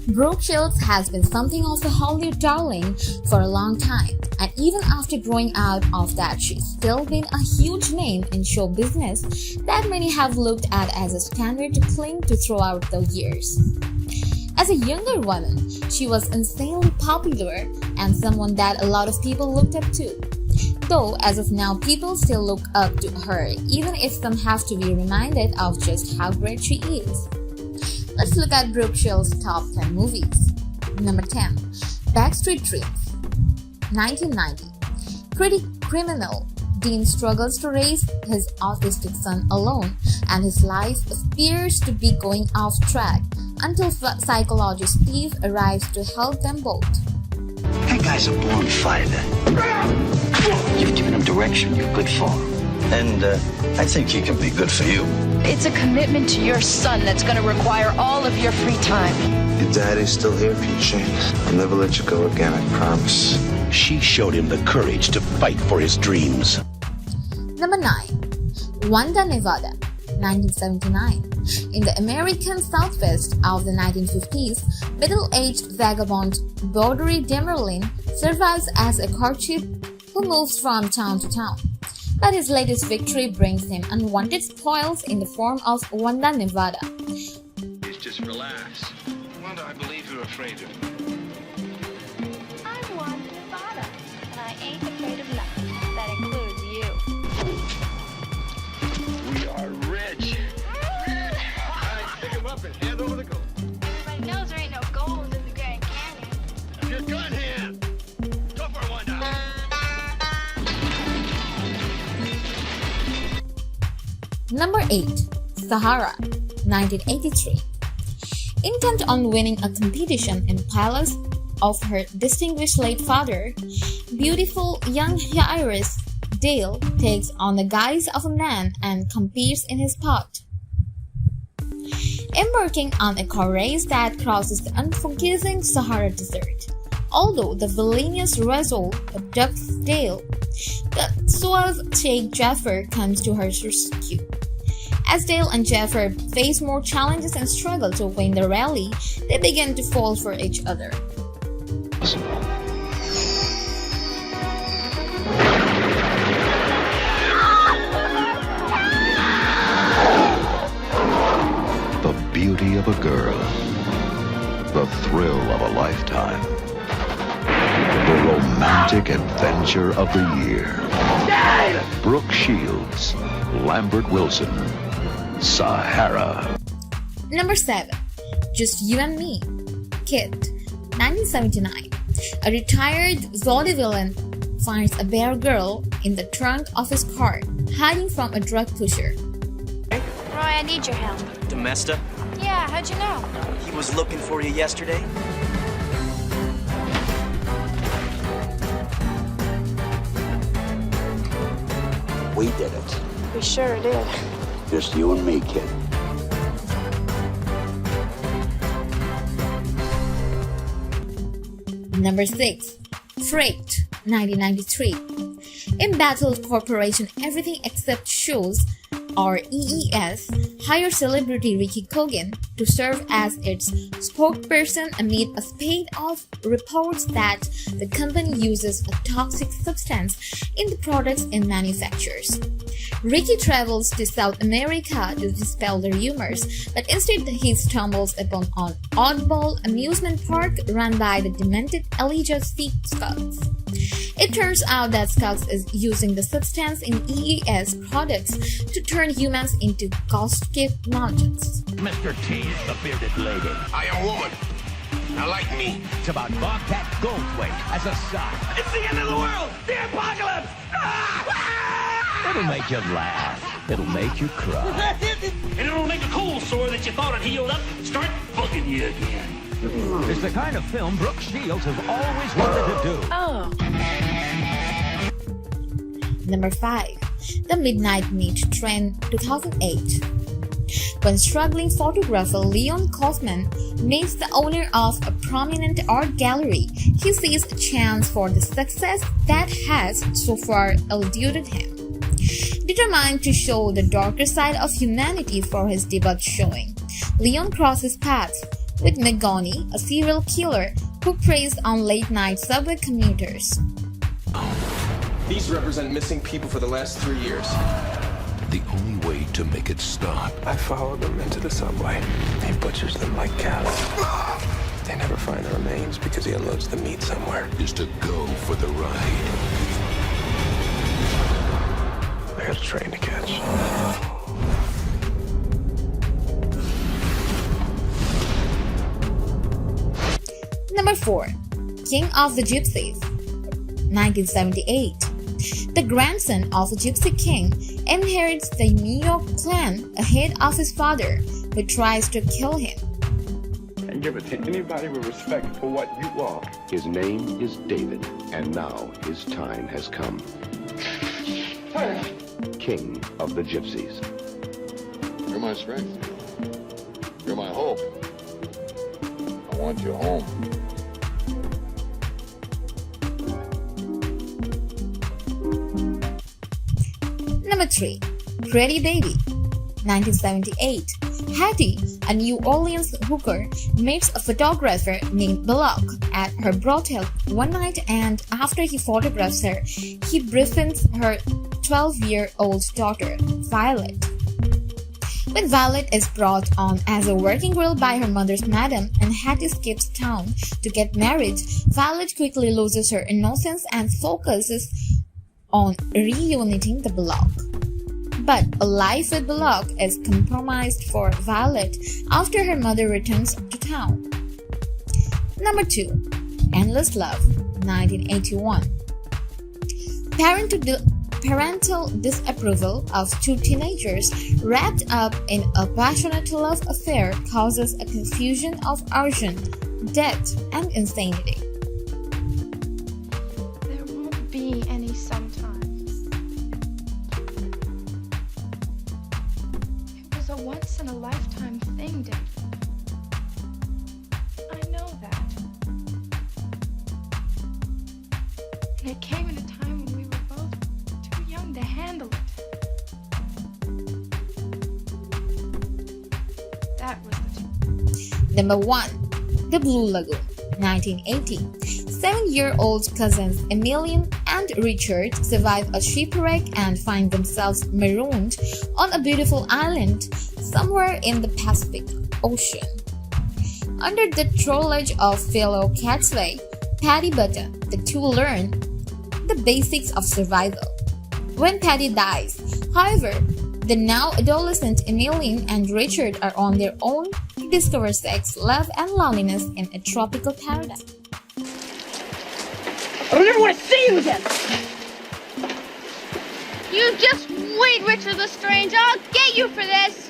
Brooke Shields has been something of a Hollywood darling for a long time, and even after growing out of that, she's still been a huge name in show business that many have looked at as a standard to cling to throughout the years. As a younger woman, she was insanely popular and someone that a lot of people looked up to. Though, as of now, people still look up to her, even if some have to be reminded of just how great she is. Let's look at Brooke Shields' top 10 movies. Number 10. Backstreet Dreams, 1990. Pretty criminal. Dean struggles to raise his autistic son alone, and his life appears to be going off track until psychologist Steve arrives to help them both. That guy's a born fighter. You've given him direction you're good for. And I think he can be good for you. It's a commitment to your son that's going to require all of your free time. Your daddy's still here, Peachy. I'll never let you go again, I promise. She showed him the courage to fight for his dreams. Number 9. Wanda, Nevada, 1979. In the American Southwest of the 1950s, middle-aged vagabond Baudry Demerlin survives as a courtier who moves from town to town. But his latest victory brings him unwanted spoils in the form of Wanda, Nevada. Just relax. Wanda, I believe you're afraid of me. I'm Wanda, Nevada, and I ain't afraid of nothing. That includes you. We are rich. Alright, pick him up and hand over the gold. Everybody knows there ain't no gold in the Grand Canyon. Your gun hand. Go for it, Wanda. Number 8. Sahara, 1983. Intent on winning a competition in the palace of her distinguished late father, beautiful young heiress Dale takes on the guise of a man and competes in his sport. Embarking on a car race that crosses the unforgiving Sahara Desert. Although the villainous Razzle abducts Dale, the suave Sheikh Jafar comes to her rescue. As Dale and Jafar face more challenges and struggle to win the rally, they begin to fall for each other. The beauty of a girl. The thrill of a lifetime. The romantic adventure of the year. Brooke Shields, Lambert Wilson, Sahara. Number 7. Just You and Me, Kid, 1979. A retired vaudevillain finds a bear girl in the trunk of his car, hiding from a drug pusher. Roy, I need your help. Domesta? Yeah, how'd you know? He was looking for you yesterday. We did it. We sure did. Just you and me, kid. Number 6. Freight, 1993. Embattled Corporation Everything Except Shoes, or EES, hired celebrity Ricky Cogan to serve as its spokesperson amid a spate of reports that the company uses a toxic substance in the products it manufactures. Ricky travels to South America to dispel the rumors, but instead he stumbles upon an oddball amusement park run by the demented Elijah Sea Scouts. It turns out that Scouts is using the substance in EES products to turn humans into caustic nonsense. Mr. T is the bearded lady. I am a woman. Now like me. It's about Bobcat Goldthwait as a sign. It's the end of the world! The apocalypse! It'll make you laugh. It'll make you cry. And it'll make a cold sore that you thought had healed up start bugging you again. It's the kind of film Brooke Shields has always wanted to do. Oh. Number 5. The Midnight Meat Trend, 2008. When struggling photographer Leon Kaufman meets the owner of a prominent art gallery, he sees a chance for the success that has so far eluded him. Determined to show the darker side of humanity for his debut showing, Leon crosses paths with Magoni, a serial killer who preys on late-night subway commuters. These represent missing people for the last 3 years. The only way to make it stop. I followed them into the subway. He butchers them like cattle. They never find the remains because he unloads the meat somewhere. Is to go for the ride. I got a train to catch. Number 4. King of the Gypsies, 1978. The grandson of a gypsy king inherits the New York clan ahead of his father, who tries to kill him. And give it to anybody with respect for what you are. His name is David, and now his time has come. King of the Gypsies. You're my strength. You're my hope. I want you home. Number 3. Pretty Baby, 1978. Hattie, a New Orleans hooker, meets a photographer named Bullock at her brothel one night, and after he photographs her, he befriends her 12-year-old daughter, Violet. When Violet is brought on as a working girl by her mother's madam and Hattie skips town to get married, Violet quickly loses her innocence and focuses on reuniting the Bullock. But a life with Bullock is compromised for Violet after her mother returns to town. Number 2. Endless Love, 1981. Parental disapproval of two teenagers wrapped up in a passionate love affair causes a confusion of arson, death, and insanity. There won't be any sometimes. It was a once-in-a-lifetime thing, David. I know that. And it came at a time when we were both too young to handle it. That was the Number 1. The Blue Lagoon, 1980. 7-year-old cousins Emilian and Richard survive a shipwreck and find themselves marooned on a beautiful island somewhere in the Pacific Ocean. Under the tutelage of fellow catsway, Patty Button, the two learn the basics of survival. When Patty dies, however, the now adolescent Emilian and Richard are on their own to discover sex, love, and loneliness in a tropical paradise. I don't ever want to see you again! You just wait, Richard Lestrange. I'll get you for this!